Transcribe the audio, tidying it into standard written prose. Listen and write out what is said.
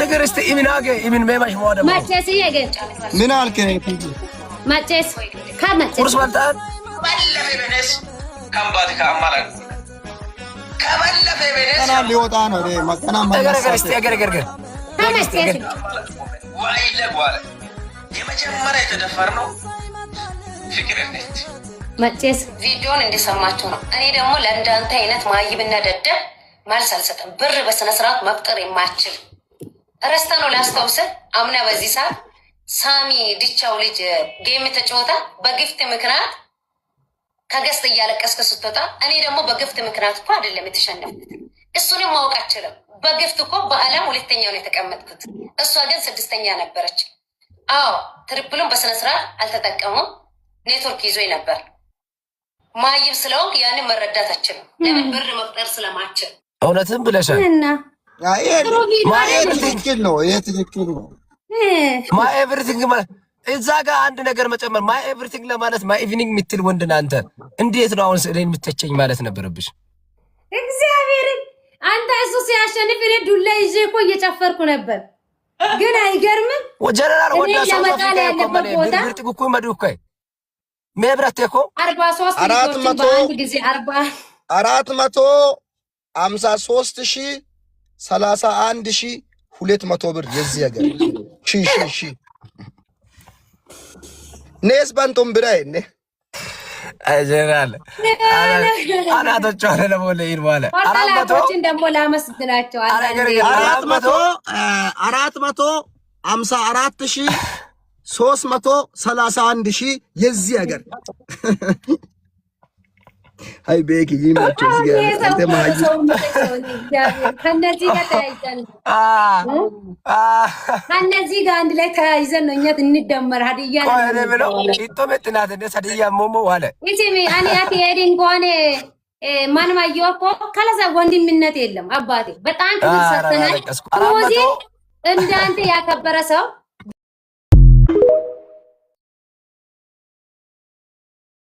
ነገር እስቲ ኢሚናገ ኢሚን በማሽ ሞደ ማጨስ ይገን ምን አልከ ማጨስ ከማጨስ ቁርስ በልተሃል ባለፈ በነስ ካምባት ካማላን ከባለፈ በነስ ቀና ሊወጣ ነው መቀና ነገር እስቲ ነገር ከማጨስ ዋይለ ጓለ የመጀመሪያ የተደፈርነው ፍቅር ነች ማጨስ ቪዲዮን እንደሰማችሁ ነው። እኔ ደግሞ ለእንዳንተ አይነት ማይብና ደደብ መልስ አልሰጥም። ብር በስነ ስርዓት መፍጠር የማችል ረስታ ነው ላስታውስ። አምና በዚህ ሰዓት ሳሚ ዲቻው ልጅ ጌም ተጫወታ በግፍት ምክንያት ከገስት እያለቀስክ ስትወጣ፣ እኔ ደግሞ በግፍት ምክንያት እኮ አይደለም የተሸነፍኩት። እሱንም ማወቅ አልችልም። በግፍት እኮ በአለም ሁለተኛ ነው የተቀመጥኩት። እሷ ግን ስድስተኛ ነበረች። አዎ ትሪፕሉን በስነ ስርዓት አልተጠቀሙም። ኔትወርክ ይዞኝ ነበር። ማይብ ስለሆንክ ያንን መረዳት አችልም። ለምን ብር መፍጠር ስለማችል እውነትም ብለሻል። እና ትክክል ነው። ይሄ ትክክል ነው። ማይ ኤቭሪቲንግ ማለት እዛ ጋር አንድ ነገር መጨመር ማይ ኤቭሪቲንግ ለማለት ማይ ኢቭኒንግ የምትል ወንድ ነህ አንተ። እንዴት ነው አሁን እኔን የምትተቸኝ ማለት ነበረብሽ? እግዚአብሔር አንተ እሱ ሲያሸንፍ እኔ ዱላ ይዤ እኮ እየጨፈርኩ ነበር። ግን አይገርምም? ወጀራል ወዳ ሰው ያመጣለ ያለበት ቦታ ብርጥ ኩኩ መዱከይ መብራት እኮ 43 ጊዜ 453,31,200 ብር የዚህ ሀገር ሺ ኔስ ባንቶም ብራይ ነ አጀራል አናቶቹ አለ ለሞለ ይርዋለ 400 ደግሞ ላመስግናቸው 454,331,000 የዚህ ሀገር አይ ቤኪ ይማቸው ሲጋር አንተ ማጂ ከነዚህ ጋር ተያይዘን ከነዚህ ጋር አንድ ላይ ተያይዘን ነው እኛ እንደመር ሀዲያ ነው ብሎ ይጦመጥናት እንደ ሀዲያ ሞሞ ዋለ እቺ እኔ አት ሄዲንግ ሆነ ማን ማየው እኮ ከለዛ ወንድምነት የለም አባቴ በጣም ትሰተናል። ሞዚ እንዳንተ ያከበረ ሰው